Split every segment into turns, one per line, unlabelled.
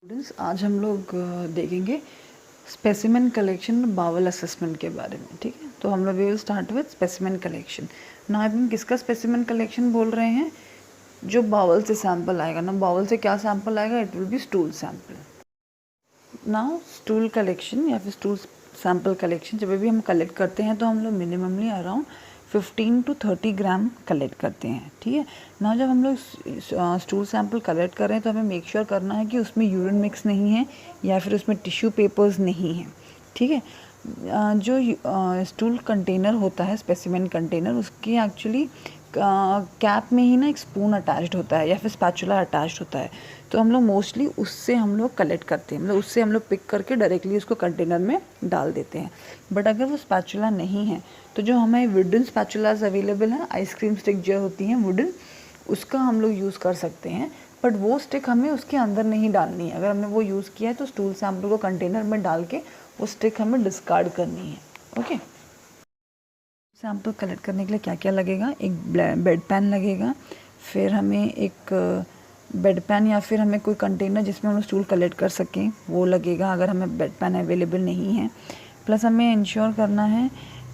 Students, आज हम लोग देखेंगे स्पेसिमेन कलेक्शन बावल असेसमेंट के बारे में। ठीक है, तो हम लोग will start with specimen collection. ना अपन किसका स्पेसिमेन कलेक्शन बोल रहे हैं? जो बावल से सैंपल आएगा ना, बावल से क्या सैंपल आएगा? It will be stool sample. Now stool collection या फिर स्टूल सैंपल कलेक्शन जब भी हम कलेक्ट करते हैं तो हम लोग minimally around 15 to 30 gram collect करते हैं। ठीक है ना, जब हम लोग स्टूल सैंपल कलेक्ट कर रहे हैं तो हमें मेक श्योर करना है कि उसमें यूरिन मिक्स नहीं है या फिर उसमें टिश्यू पेपर्स नहीं हैं। ठीक है, जो स्टूल कंटेनर होता है, स्पेसिमेन कंटेनर, उसकी एक्चुअली कैप में ही ना एक स्पून अटैच्ड होता है या फिर स्पैचुला अटैच्ड होता है। तो हम लोग मोस्टली उससे हम लोग कलेक्ट करते हैं, मतलब उससे हम लोग पिक करके डायरेक्टली उसको कंटेनर में डाल देते हैं। बट अगर वो स्पैचुला नहीं है तो जो हमें वुडन स्पैचुलास अवेलेबल हैं, आइसक्रीम स्टिक जो होती हैं वुडन, उसका हम लोग यूज़ कर सकते हैं। बट वो स्टिक हमें उसके अंदर नहीं डालनी है। अगर हमने वो यूज़ किया है तो स्टूल सैंपल को कंटेनर में डाल के वो स्टिक हमें डिस्कार्ड करनी है। ओके, सैंपल कलेक्ट करने के लिए क्या क्या लगेगा? एक बेड पैन लगेगा, फिर हमें एक बेड पैन या फिर हमें कोई कंटेनर जिसमें हम स्टूल कलेक्ट कर सकें वो लगेगा, अगर हमें बेड पैन अवेलेबल नहीं है। प्लस हमें इंश्योर करना है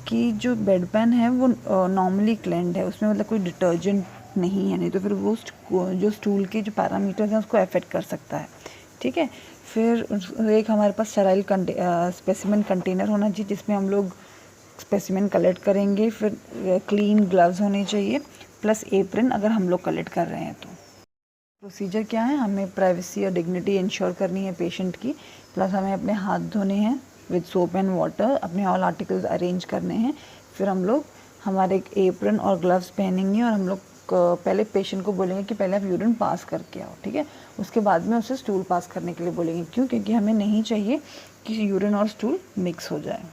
कि जो बेड पैन है वो नॉर्मली क्लेंड है, उसमें मतलब कोई डिटर्जेंट नहीं है, नहीं तो फिर वो जो स्टूल के जो पैरामीटर्स हैं उसको अफेक्ट कर सकता है। ठीक है, फिर एक हमारे पास स्टेराइल स्पेसिमेन कंटेनर होना चाहिए जिसमें हम लोग स्पेसिमेन कलेक्ट करेंगे। फिर क्लीन ग्लव्स होने चाहिए, प्लस एप्रन अगर हम लोग कलेक्ट कर रहे हैं तो। प्रोसीजर क्या है? हमें प्राइवेसी और डिग्निटी इंश्योर करनी है पेशेंट की, प्लस हमें अपने हाथ धोने हैं विद सोप एंड वाटर, अपने ऑल आर्टिकल्स अरेंज करने हैं। फिर हम लोग हमारे एक एप्रन और ग्लव्स पहनेंगे और हम लोग पहले पेशेंट को बोलेंगे कि पहले आप यूरिन पास करके आओ। ठीक है, उसके बाद में उसे स्टूल पास करने के लिए बोलेंगे। क्यों? क्योंकि हमें नहीं चाहिए कि यूरिन और स्टूल मिक्स हो जाए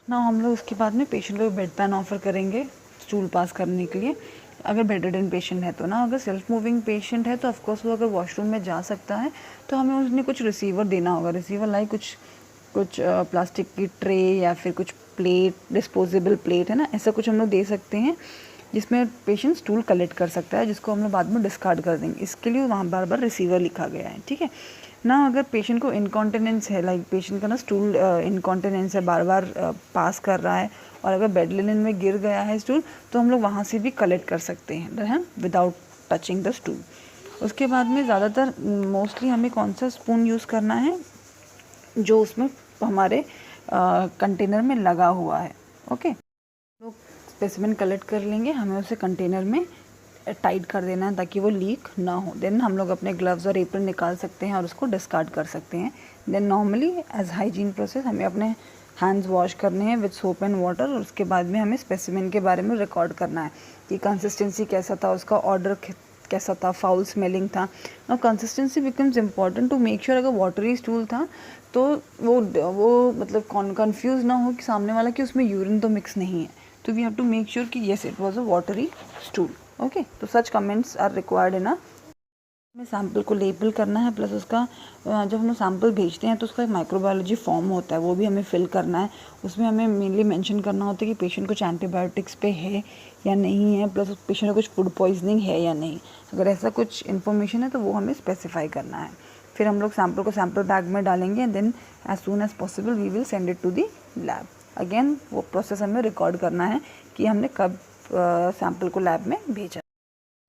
ना। हम लोग उसके बाद में पेशेंट को बेड पैन ऑफर करेंगे स्टूल पास करने के लिए, अगर बेडरिडन पेशेंट है तो ना। अगर सेल्फ मूविंग पेशेंट है तो ऑफकोर्स वो अगर वॉशरूम में जा सकता है तो हमें उसने कुछ रिसीवर देना होगा। रिसीवर लाइक कुछ प्लास्टिक की ट्रे या फिर कुछ प्लेट, डिस्पोजेबल प्लेट है ना, ऐसा कुछ हम लोग दे सकते हैं जिसमें पेशेंट स्टूल कलेक्ट कर सकता है, जिसको हम लोग बाद में डिस्कार्ड कर देंगे। इसके लिए वहाँ बार बार रिसीवर लिखा गया है। ठीक है ना, अगर पेशेंट को इनकॉन्टिनेंस है, लाइक पेशेंट का ना स्टूल इनकॉन्टिनेंस है, बार बार पास कर रहा है और अगर बेड लिनन में गिर गया है स्टूल तो हम लोग वहाँ से भी कलेक्ट कर सकते हैं विदाउट टचिंग द स्टूल। उसके बाद में ज़्यादातर मोस्टली हमें कौन सा स्पून यूज़ करना है? जो उसमें हमारे कंटेनर में लगा हुआ है। ओके, लोग स्पेसिमेन कलेक्ट कर लेंगे, हमें उसे कंटेनर में टाइट कर देना है ताकि वो लीक ना हो। देन हम लोग अपने ग्लव्स और एप्रन निकाल सकते हैं और उसको डिस्कार्ड कर सकते हैं। Then normally as hygiene process हमें अपने हैंड्स वॉश करने हैं विद सोप एंड वाटर, और उसके बाद में हमें स्पेसिमेन के बारे में रिकॉर्ड करना है कि कंसिस्टेंसी कैसा था, उसका ऑर्डर कैसा था, फाउल स्मेलिंग था। और consistency becomes important to make sure. अगर वाटरी स्टूल था तो वो मतलब कन्फ्यूज़ ना हो कि सामने वाला कि उसमें यूरिन तो मिक्स नहीं है। तो we have to make sure कि yes it was a watery stool. Okay, तो such comments are required in हमें सैम्पल को लेबल करना है, प्लस उसका जब हम लोग सैम्पल भेजते हैं तो उसका एक माइक्रोबायोलॉजी फॉर्म होता है, वो भी हमें फिल करना है। उसमें हमें मेनली मेंशन करना होता है कि पेशेंट कुछ एंटीबायोटिक्स पे है या नहीं है, प्लस पेशेंट को कुछ फूड पॉइजनिंग है या नहीं। अगर ऐसा कुछ इन्फॉर्मेशन है तो वो हमें स्पेसिफाई करना है। फिर हम लोग सैम्पल को सैम्पल बैग में डालेंगे and then as soon as possible we will send it to the lab. Again वो प्रोसेस हमें रिकॉर्ड करना है कि हमने कब सैम्पल को लैब में भेजा।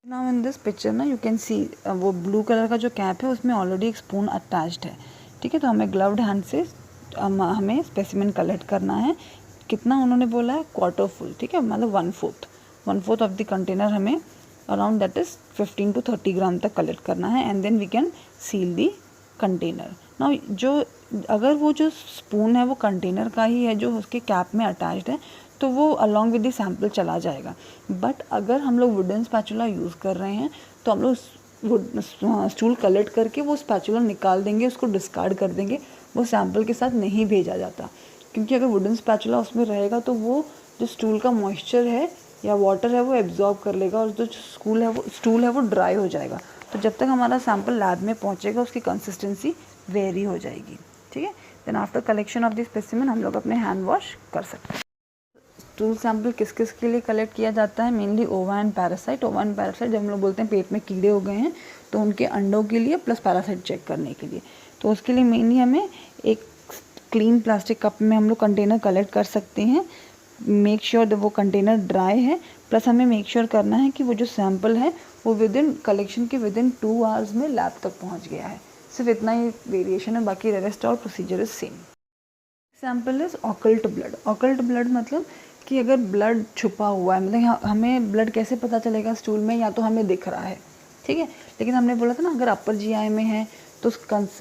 नाउ इन दिस पिक्चर ना यू कैन सी वो ब्लू कलर का जो कैप है उसमें ऑलरेडी एक स्पून अटैच्ड है। ठीक है, तो हमें ग्लव्ड हैंड से हमें स्पेसिमेन कलेक्ट करना है। कितना उन्होंने बोला है? Quarter full. ठीक है, मतलब 1/4 ऑफ द कंटेनर हमें around that is 15 to 30 gram तक कलेक्ट करना है and then we can seal the container. Now अगर वो जो स्पून है वो कंटेनर का ही है जो उसके कैप में अटैच्ड है तो वो अलॉन्ग विद द सैम्पल चला जाएगा। बट अगर हम लोग वुडन स्पैचुला यूज़ कर रहे हैं तो हम लोग स्टूल कलेक्ट करके वो स्पैचुला निकाल देंगे, उसको डिस्कार्ड कर देंगे, वो सैम्पल के साथ नहीं भेजा जाता। क्योंकि अगर वुडन स्पैचुला उसमें रहेगा तो वो जो स्टूल का मॉइस्चर है या वाटर है वो एब्जॉर्ब कर लेगा और जो स्टूल है वो ड्राई हो जाएगा। तो जब तक हमारा सैम्पल लैब में पहुँचेगा उसकी कंसिस्टेंसी वेरी हो जाएगी। ठीक है, then after collection of this specimen हम लोग अपने हैंड वॉश कर सकते हैं। स्टूल सैंपल किस किस के लिए कलेक्ट किया जाता है? मेनली ओवा एंड पैरासाइट। ओवा एंड पैरासाइट जब हम लोग बोलते हैं पेट में कीड़े हो गए हैं तो उनके अंडों के लिए प्लस पैरासाइट चेक करने के लिए। तो उसके लिए मेनली हमें एक क्लीन प्लास्टिक कप में हम लोग कंटेनर कलेक्ट कर सकते हैं। मेक श्योर वो कंटेनर ड्राई है, प्लस हमें मेक श्योर करना है कि वो जो सैंपल है वो कलेक्शन के विदिन 2 आवर्स में लैब तक पहुंच गया है। सिर्फ इतना ही वेरिएशन है, बाकी रेस्ट और procedure is same. Example is occult blood. Occult blood मतलब कि अगर ब्लड छुपा हुआ है, मतलब हमें ब्लड कैसे पता चलेगा स्टूल में, या तो हमें दिख रहा है, ठीक है, लेकिन हमने बोला था ना अगर अपर जीआई में है तो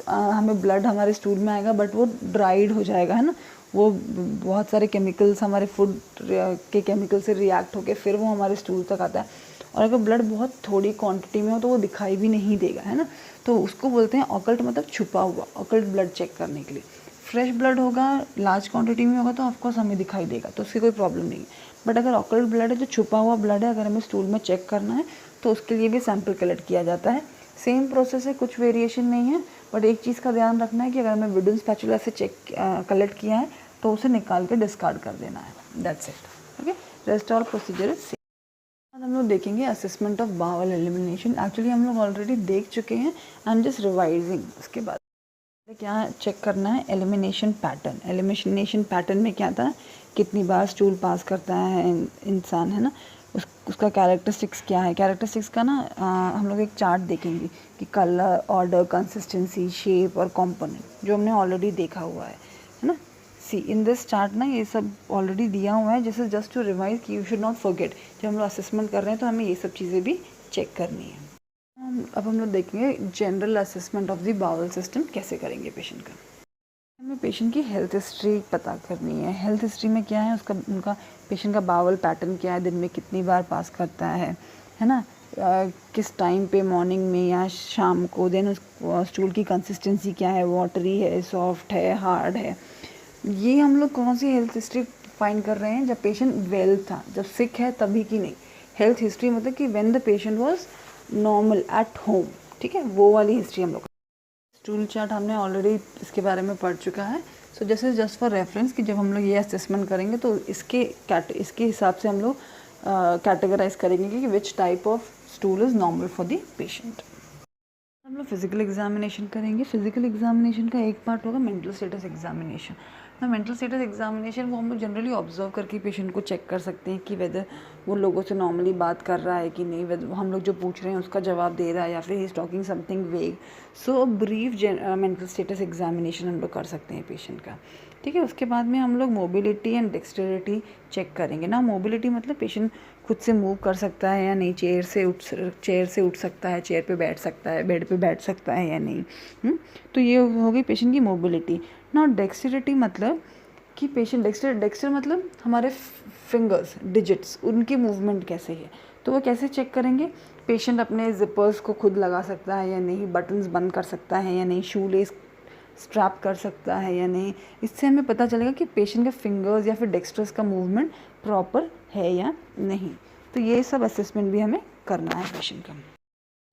हमें ब्लड हमारे स्टूल में आएगा, बट वो ड्राइड हो जाएगा, है ना, वो बहुत सारे केमिकल्स हमारे फूड के केमिकल से रिएक्ट होके फिर वो हमारे स्टूल तक आता है। और अगर ब्लड बहुत थोड़ी क्वांटिटी में हो तो वो दिखाई भी नहीं देगा, है ना, तो उसको बोलते हैं ऑकल्ट, मतलब छुपा हुआ। ऑकल्ट ब्लड चेक करने के लिए फ्रेश ब्लड होगा, लार्ज क्वांटिटी में होगा तो ऑफकोर्स हमें दिखाई देगा, तो उसकी कोई प्रॉब्लम नहीं है। बट अगर ऑकल्ट ब्लड है, जो छुपा हुआ ब्लड है, अगर हमें स्टूल में चेक करना है तो उसके लिए भी सैंपल कलेक्ट किया जाता है। सेम प्रोसेस है, कुछ वेरिएशन नहीं है, बट एक चीज़ का ध्यान रखना है कि अगर हमें वुडन स्पैचुला से कलेक्ट किया है तो उसे निकाल के डिस्कार्ड कर देना है। That's it. Okay, rest all procedure is same. हम लोग देखेंगे assessment of bowel elimination. Actually हम लोग ऑलरेडी देख चुके हैं, आई एम जस्ट रिवाइजिंग। उसके बाद क्या चेक करना है, एलिमिनेशन पैटर्न। एलिमिनेशन पैटर्न में क्या था, कितनी बार स्टूल पास करता है इंसान, है ना, उसका कैरेक्टरिस्टिक्स क्या है। कैरेक्टरिस्टिक्स का ना हम लोग एक चार्ट देखेंगे कि कलर, ऑर्डर, कंसिस्टेंसी, शेप और कंपोनेंट, जो हमने ऑलरेडी देखा हुआ है ना। सी इन दिस चार्ट ना ये सब ऑलरेडी दिया हुआ है, जैसे जस्ट टू रिवाइज कि यू शुड नॉट फॉरगेट। जब हम लोग असेसमेंट कर रहे हैं तो हमें ये सब चीज़ें भी चेक करनी है। अब हम लोग देखेंगे general assessment of the bowel system कैसे करेंगे पेशेंट का। हमें पेशेंट की हेल्थ हिस्ट्री पता करनी है। हेल्थ हिस्ट्री में क्या है, उनका पेशेंट का बाउल पैटर्न क्या है, दिन में कितनी बार पास करता है ना, किस टाइम पे, मॉर्निंग में या शाम को। देन उस स्टूल की कंसिस्टेंसी क्या है, वाटरी है, सॉफ्ट है, हार्ड है। ये हम लोग कौन सी हेल्थ हिस्ट्री फाइंड कर रहे हैं, जब पेशेंट वेल था, जब सिक है तभी की नहीं। हेल्थ हिस्ट्री मतलब कि when the patient was normal at home, ठीक है, वो वाली हिस्ट्री हम लोग। स्टूल चार्ट हमने ऑलरेडी इसके बारे में पढ़ चुका है। सो जस्ट फॉर रेफरेंस कि जब हम लोग ये असेसमेंट करेंगे तो इसके हिसाब से हम लोग कैटेगराइज करेंगे कि which type of stool is normal for the patient. हम लोग फिजिकल एग्जामिनेशन करेंगे। फिजिकल एग्जामिनेशन का एक पार्ट होगा मेंटल स्टेटस एग्जामिनेशन। ना मेंटल स्टेटस एग्जामिनेशन वो हम लोग जनरली ऑब्जर्व करके पेशेंट को चेक कर सकते हैं कि वेदर वो लोगों से नॉर्मली बात कर रहा है कि नहीं, वेदर हम लोग जो पूछ रहे हैं उसका जवाब दे रहा है या फिर ही इज़ टॉकिंग समथिंग वेग। सो ब्रीफ मेंटल स्टेटस एग्जामिनेशन हम लोग कर सकते हैं पेशेंट का, ठीक है। उसके बाद में हम लोग मोबिलिटी एंड डेक्सटेरिटी चेक करेंगे ना। मोबिलिटी मतलब पेशेंट खुद से मूव कर सकता है या नहीं, चेयर से उठ सकता है, चेयर पे बैठ सकता है, बेड पे बैठ सकता है या नहीं। तो ये हो गई पेशेंट की मोबिलिटी ना। डेक्सटेरिटी मतलब कि पेशेंट डेक्स्टर मतलब हमारे फिंगर्स, डिजिट्स, उनकी मूवमेंट कैसे है। तो वो कैसे चेक करेंगे, पेशेंट अपने जिपर्स को खुद लगा सकता है या नहीं, बटन्स बंद कर सकता है या नहीं, शू लेस स्ट्रैप कर सकता है या नहीं। इससे हमें पता चलेगा कि पेशेंट का फिंगर्स या फिर डेक्स्टर्स का मूवमेंट प्रॉपर है या नहीं। तो ये सब असेसमेंट भी हमें करना है पेशेंट का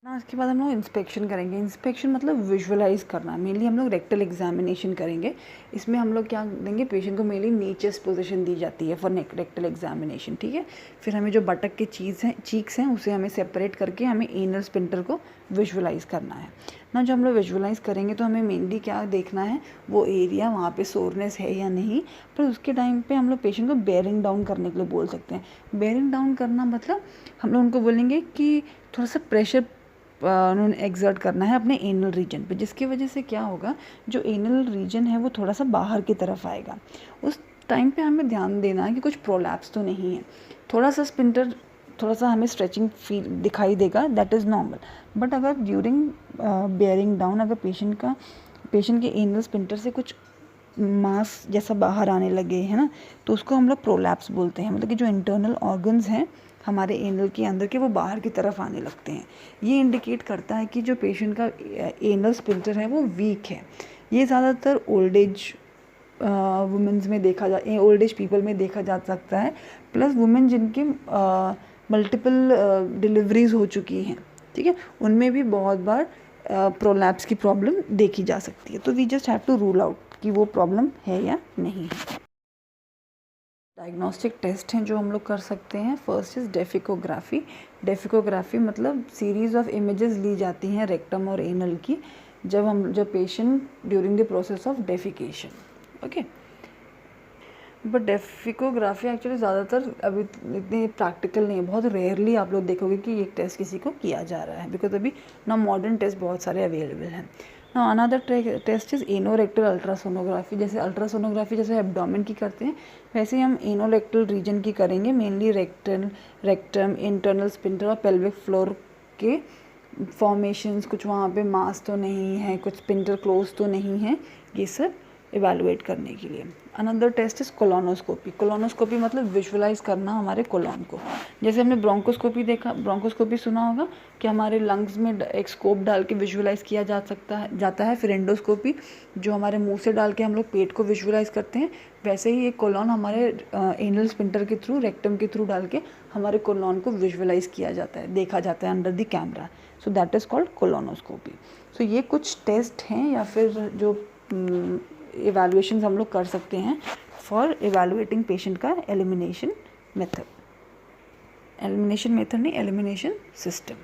ना। उसके बाद हम लोग इंस्पेक्शन करेंगे। इंस्पेक्शन मतलब विजुअलाइज करना। मेनली हम लोग रेक्टल एग्जामिनेशन करेंगे। इसमें हम लोग क्या देंगे, पेशेंट को मेनली नीचेस्ट पोजीशन दी जाती है फॉर रेक्टल एग्जामिनेशन, ठीक है। फिर हमें जो बटक के चीक्स हैं उसे हमें सेपरेट करके हमें एनल स्पिंटर को विजुअलाइज करना है ना। जो हम लोग विजुअलाइज करेंगे तो हमें मेनली क्या देखना है, वो एरिया वहाँ पे सोरनेस है या नहीं। पर उसके टाइम पे हम लोग पेशेंट को बेयरिंग डाउन करने के लिए बोल सकते हैं। बेयरिंग डाउन करना मतलब हम लोग उनको बोलेंगे कि थोड़ा सा प्रेशर उन्होंने एक्सर्ट करना है अपने एनल रीजन पे, जिसकी वजह से क्या होगा, जो एनल रीजन है वो थोड़ा सा बाहर की तरफ आएगा। उस टाइम पे हमें ध्यान देना है कि कुछ प्रोलैप्स तो नहीं है। थोड़ा सा स्पिंटर, थोड़ा सा हमें स्ट्रेचिंग फील दिखाई देगा, दैट इज़ नॉर्मल। बट अगर ड्यूरिंग बेयरिंग डाउन अगर पेशेंट के एनल स्पिंटर से कुछ मास जैसा बाहर आने लगे, है ना, तो उसको हम लोग प्रोलैप्स बोलते हैं। मतलब कि जो इंटरनल ऑर्गन्स हैं हमारे एनल के अंदर के, वो बाहर की तरफ आने लगते हैं। ये इंडिकेट करता है कि जो पेशेंट का एनल स्पिंटर है वो वीक है। ये ज़्यादातर ओल्ड एज वुमेन्स में ओल्ड एज पीपल में देखा जा सकता है। प्लस वुमेन जिनकी मल्टीपल डिलीवरीज हो चुकी हैं, ठीक है, उनमें भी बहुत बार प्रोलैप्स की प्रॉब्लम देखी जा सकती है। तो we just have to rule out कि वो प्रॉब्लम है या नहीं है। डायग्नोस्टिक टेस्ट हैं जो हम लोग कर सकते हैं। First is डेफिकोग्राफी। डेफिकोग्राफी मतलब सीरीज़ ऑफ इमेजेस ली जाती हैं रेक्टम और एनल की जब patient during the process of defecation. Okay, but defecography actually ज़्यादातर अभी इतनी प्रैक्टिकल नहीं है, बहुत रेयरली आप लोग देखोगे कि ये टेस्ट किसी को किया जा रहा है, बिकॉज अभी ना मॉडर्न टेस्ट बहुत सारे अवेलेबल हैं। ना another test is anorectal ultrasonography. जैसे अल्ट्रासोनोग्राफी जैसे एब्डोमेन की करते हैं, वैसे ही हम एनोरेक्टल रीजन की करेंगे, मेनली रेक्टम, इंटरनल स्पिंटर और पेल्विक फ्लोर के फॉर्मेशंस, कुछ वहाँ पे मास तो नहीं है, कुछ स्पिंटर क्लोज तो नहीं है, ये सब इवेलुएट करने के लिए। Another test is colonoscopy. Colonoscopy मतलब विजुअलाइज करना हमारे कोलोन को। जैसे हमने ब्रोंकोस्कोपी देखा, ब्रोंकोस्कोपी सुना होगा कि हमारे लंग्स में एक स्कोप डाल के विजुअलाइज किया जाता है। फिर एंडोस्कोपी जो हमारे मुंह से डाल के हम लोग पेट को विजुअलाइज करते हैं, वैसे ही एक कोलोन हमारे एनल स्पिंटर के थ्रू, रेक्टम के थ्रू डाल के हमारे कोलोन को विजुअलाइज किया जाता है, देखा जाता है under the camera. So that is called colonoscopy. So ये कुछ टेस्ट हैं या फिर जो इवैल्यूएशंस हम लोग कर सकते हैं फॉर इवैल्यूएटिंग पेशेंट का एलिमिनेशन मेथड नहीं, एलिमिनेशन सिस्टम।